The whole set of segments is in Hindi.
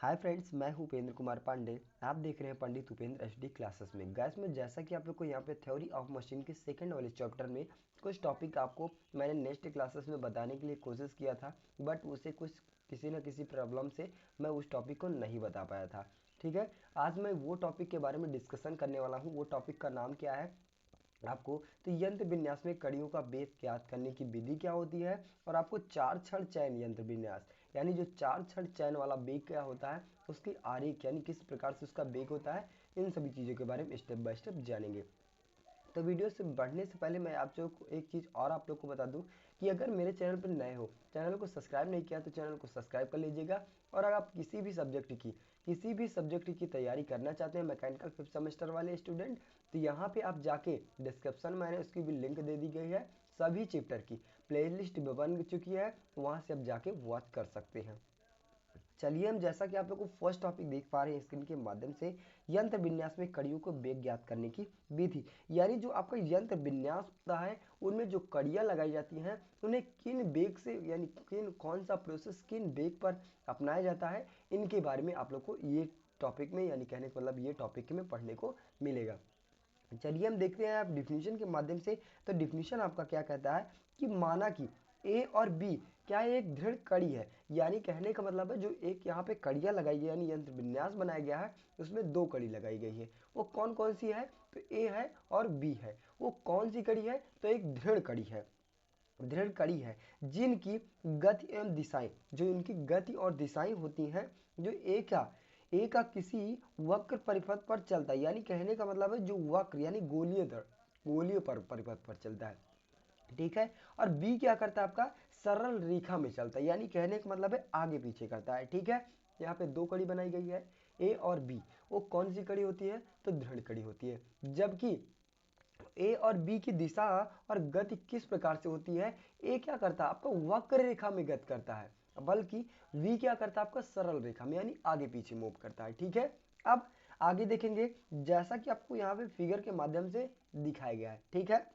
हाय फ्रेंड्स, मैं हूं उपेंद्र कुमार पांडे। आप देख रहे हैं पंडित उपेंद्र एचडी क्लासेस में। गैस में जैसा कि आप लोग को यहाँ पे थ्योरी ऑफ मशीन के सेकंड वाले चैप्टर में कुछ टॉपिक आपको मैंने नेक्स्ट क्लासेस में बताने के लिए कोशिश किया था, बट उसे कुछ किसी न किसी प्रॉब्लम से मैं उस टॉपिक को नहीं बता पाया था। ठीक है, आज मैं वो टॉपिक के बारे में डिस्कशन करने वाला हूँ। वो टॉपिक का नाम क्या है आपको, तो यंत्र विन्यास में कड़ियों का बेस ज्ञात करने की विधि क्या होती है, और आपको चार क्षण चयन यंत्र विन्यास यानी जो चार क्षण चयन वाला बेग क्या होता है, उसकी आरेख यानी किस प्रकार से उसका बेग होता है, इन सभी चीज़ों के बारे में स्टेप बाय स्टेप जानेंगे। तो वीडियो से बढ़ने से पहले मैं आप लोग को एक चीज़ और आप लोग को बता दूं कि अगर मेरे चैनल पर नए हो, चैनल को सब्सक्राइब नहीं किया तो चैनल को सब्सक्राइब कर लीजिएगा। और अगर आप किसी भी सब्जेक्ट की तैयारी करना चाहते हैं, मैकेनिकल 5th सेमेस्टर वाले स्टूडेंट, तो यहाँ पे आप जाके डिस्क्रिप्शन में उसकी भी लिंक दे दी गई है। सभी चैप्टर की प्लेलिस्ट बन चुकी है, वहाँ से आप जाके वॉच कर सकते हैं। चलिए, हम जैसा कि आप लोग को फर्स्ट टॉपिक देख पा रहे हैं स्क्रीन के माध्यम से, यंत्र विन्यास में कड़ियों को बेग ज्ञात करने की विधि। यानी जो आपका यंत्र विन्यास होता है, उनमें जो कड़ियां लगाई जाती हैं, उन्हें किन बेग से यानी किन कौन सा प्रोसेस किन बेग पर अपनाया जाता है, इनके बारे में आप लोग को ये टॉपिक में यानी कहने का मतलब ये टॉपिक में पढ़ने को मिलेगा। चलिए, हम देखते हैं आप डिफिनीशन के माध्यम से। तो डिफिनीशन आपका क्या कहता है कि माना कि ए और बी क्या एक दृढ़ कड़ी है। यानी कहने का मतलब है जो एक यहाँ पे कड़ियाँ लगाई गई यानी यंत्र विन्यास बनाया गया है, उसमें दो कड़ी लगाई गई है। वो कौन कौन सी है, तो ए है और बी है। वो कौन सी कड़ी है, तो एक दृढ़ कड़ी है जिनकी गति एवं दिशाएं, जो इनकी गति और दिशाएं होती हैं, जो एक का किसी वक्र परिपथ पर चलता है। यानी कहने का मतलब है जो वक्र यानी गोलीय पर परिपथ पर चलता है। ठीक है, और बी क्या करता है आपका सरल रेखा में चलता है, यानी कहने का मतलब है आगे पीछे करता है। ठीक है, यहाँ पे दो कड़ी बनाई गई है ए और बी। वो कौन सी कड़ी होती है, तो दृढ़ कड़ी होती है। जबकि ए और बी की दिशा और गति किस प्रकार से होती है, ए क्या करता है आपका वक्र रेखा में गति करता है, बल्कि वी क्या करता है आपका सरल रेखा में यानी आगे पीछे मूव करता है। ठीक है, अब आगे देखेंगे जैसा कि आपको यहाँ पे फिगर के माध्यम से दिखाया गया है। ठीक है,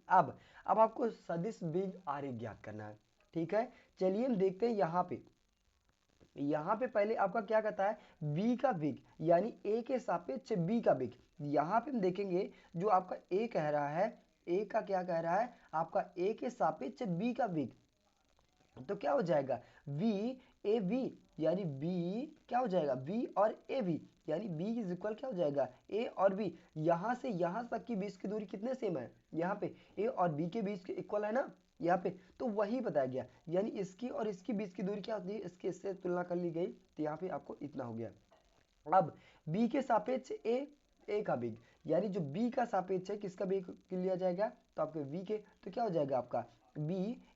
अब आपको सदिश बेग आरेख ज्ञात करना है। ठीक है, चलिए हम देखते हैं यहाँ पे पहले आपका क्या कहता है, बी का वेग यानी ए के सापेक्ष बी का वेग। यहाँ पे हम देखेंगे जो आपका ए कह रहा है, ए का क्या कह रहा है आपका ए के सापेक्ष बी का वेग, तो क्या हो जाएगा v ए वी, यानी b क्या हो जाएगा v और ए वी, यानी b इज इक्वल क्या हो जाएगा a और b। यहां से यहां तक की बीच की दूरी कितने सेम है, यहाँ पे a और b के बीच के इक्वल है ना यहाँ पे, तो वही बताया गया। यानी इसकी और इसकी बीच की दूरी क्या होती है, इसके इससे तुलना कर ली गई, तो यहाँ पे आपको इतना हो गया। अब b के सापेक्ष ए का बेग, यानी जो b का सापेक्ष है किसका बेग लिया जाएगा, तो आपके v के, तो क्या हो जाएगा आपका b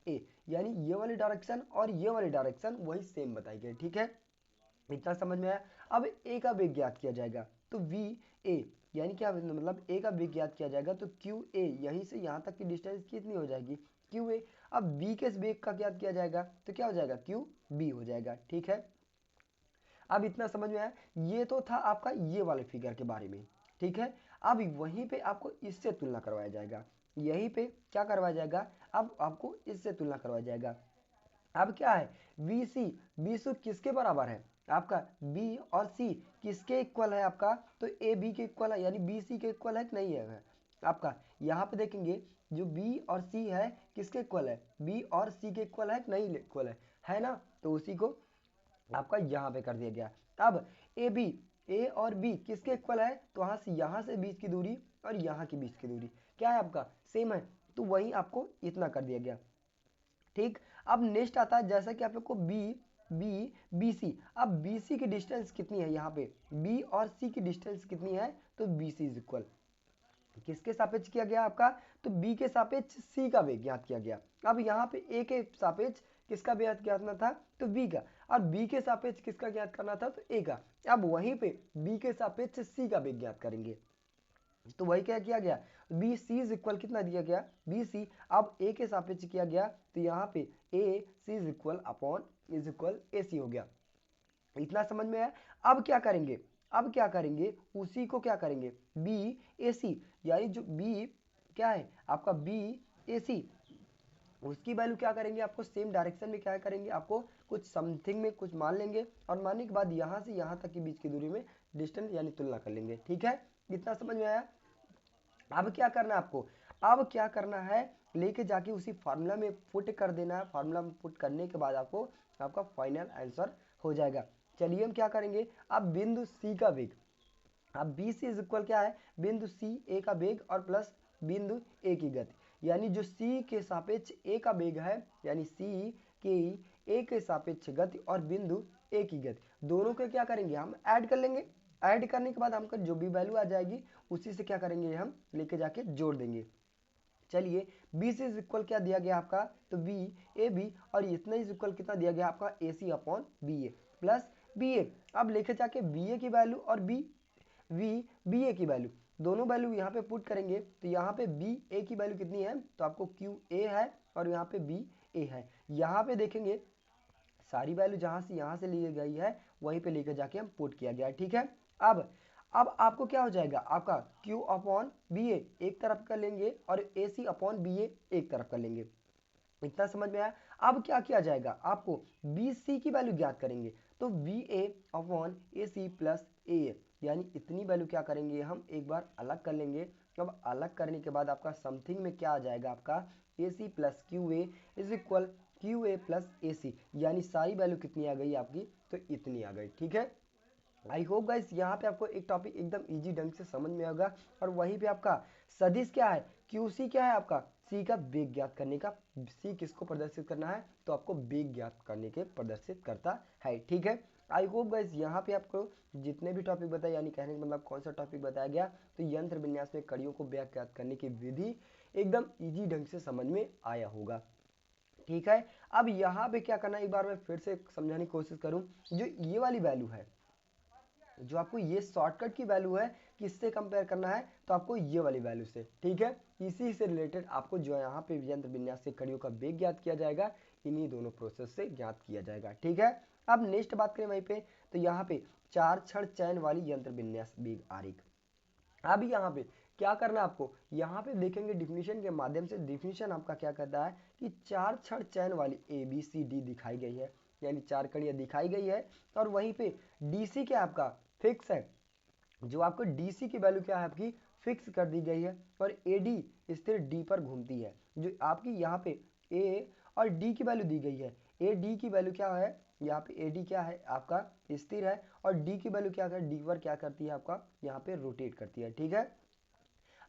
a, यानी ये वाली डायरेक्शन और ये वाली डायरेक्शन वही सेम बताई गई। ठीक है, इतना समझ में आया। अब a का बेग ज्ञात किया जाएगा, तो v a यानी क्या मतलब a का बेग ज्ञात किया जाएगा, तो q a यहीं से यहाँ तक की डिस्टेंस कितनी हो जाएगी q a। अब b के बेग का ज्ञात किया जाएगा, तो क्या हो जाएगा q b हो जाएगा। ठीक है, अब इतना समझ में आया। ये तो था आपका ये वाले फिगर के बारे में। ठीक है, अब वहीं पे आपको इससे तुलना करवाया जाएगा, यहीं पे क्या करवाया जाएगा, अब आपको इससे तुलना करवाया जाएगा। अब क्या है VC, BC किसके बराबर है आपका, B और C किसके इक्वल है आपका, तो A B के इक्वल है, यानी BC के इक्वल है कि नहीं है आपका। यहाँ पे देखेंगे जो B और C है किसके इक्वल है, B और C के इक्वल है कि नहीं इक्वल है ना, तो उसी को आपका यहाँ पे कर दिया गया। अब ए और बी किसके इक्वल है, तो यहाँ से बीच की दूरी और यहाँ की बीच की दूरी क्या है आपका सेम है, तो वही आपको इतना कर दिया गया। ठीक, अब नेक्स्ट आता है जैसा कि आप लोग को बी सी। अब बी सी की डिस्टेंस कितनी है, यहाँ पे बी और सी की डिस्टेंस कितनी है, तो बी सी इज इक्वल किसके सापेक्ष किया गया आपका, तो b के सापेक्ष c का वेग ज्ञात किया गया। अब यहाँ पे a के सापेक्ष किसका वेग ज्ञात करना था, तो b का, और b के सापेक्ष किसका ज्ञात करना था, तो a का। अब वहीं पे b के सापेक्ष c का वेग ज्ञात करेंगे, तो वही क्या किया गया, बी सी इज इक्वल कितना दिया गया, बी सी। अब a के सापेक्ष किया गया, तो यहाँ पे a c is equal upon is equal A C हो गया। इतना समझ में आया। अब क्या करेंगे उसी को क्या करेंगे बी ए सी, यानी जो बी क्या है आपका बी ए सी, उसकी वैल्यू क्या करेंगे, आपको सेम डायरेक्शन में क्या करेंगे, आपको कुछ समथिंग में कुछ मान लेंगे और मानने के बाद यहाँ से यहाँ तक के बीच की दूरी में डिस्टेंस यानी तुलना कर लेंगे। ठीक है, इतना समझ में आया। अब क्या करना है आपको, अब क्या करना है, लेके जाके उसी फार्मूला में पुट कर देना है। फार्मूला में पुट करने के बाद आपको आपका फाइनल आंसर हो जाएगा। चलिए हम क्या करेंगे, अब बिंदु सी का वेग, अब बी सी इज इक्वल क्या है, बिंदु सी ए का वेग और प्लस बिंदु ए की गति, यानी जो सी के सापेक्ष ए का वेग है, यानी सी के ए के सापेक्ष गति और बिंदु ए की गति, दोनों को क्या करेंगे, हम ऐड कर लेंगे। ऐड करने के बाद हमको जो भी वैल्यू आ जाएगी उसी से क्या करेंगे, हम लेके जाके जोड़ देंगे। चलिए बी सी इज इक्वल क्या दिया गया आपका, तो बी ए बी, और इतना इज इक्वल कितना दिया गया आपका, A C upon B A plus B ए। अब लेके जाके बी ए की वैल्यू और बी बी ए की वैल्यू, दोनों वैल्यू यहाँ पे पुट करेंगे तो यहाँ पे बी ए की वैल्यू कितनी है, तो आपको क्यू ए है और यहाँ पे बी ए है। यहाँ पे देखेंगे सारी वैल्यू जहाँ से यहाँ से ली गई है वहीं पे लेकर जाके हम पुट किया गया है। ठीक है, अब आपको क्या हो जाएगा, आपका Q अपॉन बी ए एक तरफ कर लेंगे और ए सी अपॉन बी ए एक तरफ कर लेंगे। इतना समझ में आया। अब क्या किया जाएगा, आपको बी सी की वैल्यू ज्ञात करेंगे, तो बी ए अपॉन ए सी प्लस ए, यानी इतनी वैल्यू क्या करेंगे, हम एक बार अलग कर लेंगे। अब अलग करने के बाद आपका समथिंग में क्या आ जाएगा, आपका A C plus Q A is equal Q A plus A C, यानी सारी वैल्यू कितनी आ गई आपकी, तो इतनी आ गई। ठीक है, आई होप गाइस यहाँ पे आपको एक टॉपिक एकदम इजी ढंग से समझ में होगा। और वहीं पे आपका सदिश क्या है, क्यूसी क्या है, आपका सी का वेग ज्ञात करने का, सी किसको प्रदर्शित करना है, तो आपको वेग ज्ञात करने के प्रदर्शित करता है। ठीक है, आई होप गाइस यहाँ पे आपको जितने भी टॉपिक बताए, यानी कहने का मतलब कौन सा टॉपिक बताया गया, तो यंत्र विन्यास में कड़ियों को वेग ज्ञात करने की विधि एकदम ईजी ढंग से समझ में आया होगा। ठीक है, अब यहाँ पे क्या करना है, एक बार मैं फिर से समझाने की कोशिश करूँ, जो ये वाली वैल्यू है, जो आपको ये शॉर्टकट की वैल्यू है, किससे कंपेयर करना है, तो आपको ये वाली वैल्यू से। ठीक है, इसी से रिलेटेड आपको जो यहाँ पे यंत्र विन्यास से कड़ियों का वेग ज्ञात किया जाएगा, इन्हीं दोनों प्रोसेस से ज्ञात किया जाएगा। ठीक है, अब नेक्स्ट बात करें वहीं पे, तो यहाँ पे चार क्षण चयन वाली यंत्र विन्यास वेग आरेख। अब यहाँ पे क्या करना है आपको, यहाँ पे देखेंगे डिफिनीशन के माध्यम से, डिफिनीशन आपका क्या कहता है कि चार क्षण चयन वाली ए बी सी डी दिखाई गई है, यानी चार कड़ियाँ दिखाई गई है, और वहीं पे डी सी क्या आपका फिक्स है, जो आपको डी सी की वैल्यू क्या है आपकी फिक्स कर दी गई है, और ए डी स्थिर डी पर घूमती है, जो आपकी यहाँ पे ए और डी की वैल्यू दी गई है। ए डी की वैल्यू क्या है, यहाँ पे ए डी क्या है आपका स्थिर है, और डी की वैल्यू क्या है, डी पर क्या करती है आपका यहाँ पे रोटेट करती है। ठीक है,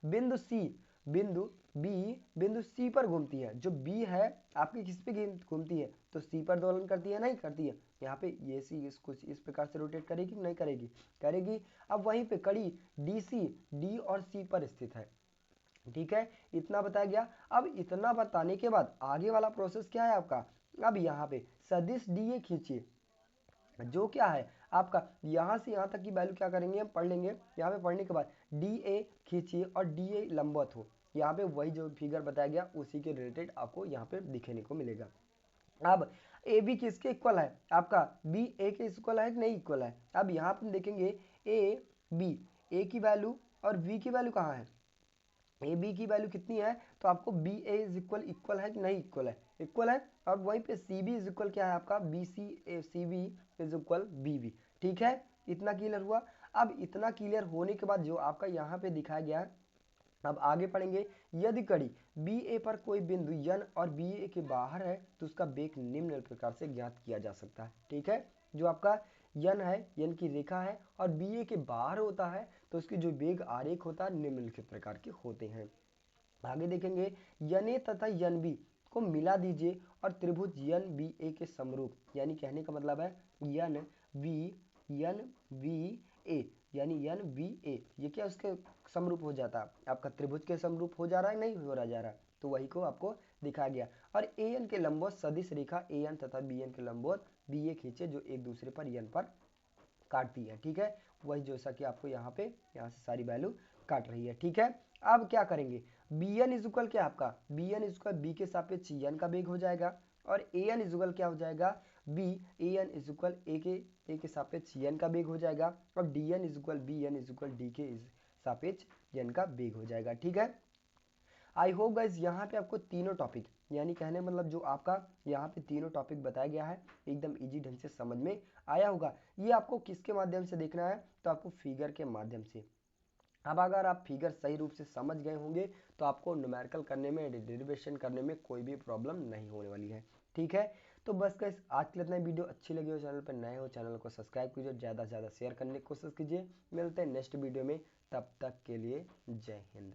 बिंदु सी, बिंदु बी बिंदु सी पर घूमती है, जो बी है आपकी किस पे घूमती है, तो सी पर दोलन करती है, नहीं करती है, यहाँ पे ये सी इसको इस प्रकार से रोटेट करेगी नहीं करेगी, करेगी। अब वहीं पे कड़ी डी सी डी और सी पर स्थित है। ठीक है, इतना बताया गया। अब इतना बताने के बाद आगे वाला प्रोसेस क्या है आपका, अब यहाँ पे सदिश डी ए खींचिए, जो क्या है आपका यहाँ से यहाँ तक की वैल्यू क्या करेंगे, हम पढ़ लेंगे। यहाँ पे पढ़ने के बाद डी ए खींचिए और डी ए लंबवत हो, यहाँ पे वही जो फिगर बताया गया उसी के रिलेटेड आपको यहाँ पे दिखने को मिलेगा। अब ए बी किसके इक्वल है, आपका बी ए के इक्वल है कि नहीं इक्वल है। अब यहाँ पे देखेंगे ए बी, ए की वैल्यू और बी की वैल्यू कहाँ है, ए बी की वैल्यू कितनी है, तो आपको B A is equal equal है कि नहीं इक्वल है, इक्वल है। और वहीं पे सी बी इज इक्वल क्या है आपका B C A C B is equal B B. ठीक है, इतना क्लियर हुआ। अब इतना क्लियर होने के बाद जो आपका यहाँ पे दिखाया गया है, अब आगे पढ़ेंगे, यदि कड़ी बी ए पर कोई बिंदु यन और बी ए के बाहर है तो उसका वेग निम्न प्रकार से ज्ञात किया जा सकता है। ठीक है, जो आपका यन है, यन की रेखा है, और बी ए के बाहर होता है तो उसकी जो वेग आरेख होता है निम्नलिखित प्रकार के होते हैं। आगे देखेंगे, यन ए तथा यन बी को मिला दीजिए और त्रिभुज यन बी ए के समरूप, यानी कहने का मतलब है यन बी ए, यानी यन बी ए, ये क्या उसके समरूप हो जाता है, आपका त्रिभुज के समरूप हो जा रहा है नहीं हो रहा जा रहा, तो वही को आपको दिखाया गया। और ए एन के लंबवत सदिश रेखा ए एन तथा बी एन के लंबवत बी ए खींचे, जो एक दूसरे पर एन पर काटती है। ठीक है, वही जैसा कि आपको यहाँ से सारी वैल्यू काट रही है। ठीक है, अब क्या करेंगे, बी एन इजुकल क्या आपका बी एन इजुकल बी के सापेक्ष एन का वेग हो जाएगा, और ए एन इजुकल क्या हो जाएगा B A N equal A के सापेक्ष एन का वेग हो जाएगा, और D N equal B N equal D के सापेक्ष एन का वेग हो जाएगा। ठीक है, आई होप गाइज यहाँ पे आपको तीनों टॉपिक, यानी कहने मतलब जो आपका यहाँ पे तीनों टॉपिक बताया गया है एकदम इजी ढंग से समझ में आया होगा। ये आपको किसके माध्यम से देखना है, तो आपको फिगर के माध्यम से। अब अगर आप फिगर सही रूप से समझ गए होंगे तो आपको न्यूमेरिकल करने में, डेरिवेशन करने में कोई भी प्रॉब्लम नहीं होने वाली है। ठीक है, तो बस गाइस आज के लिए इतना ही। वीडियो अच्छी लगी हो, चैनल पर नए हो चैनल को सब्सक्राइब कीजिए, ज़्यादा से ज़्यादा शेयर करने की कोशिश कीजिए। मिलते हैं नेक्स्ट वीडियो में, तब तक के लिए जय हिंद।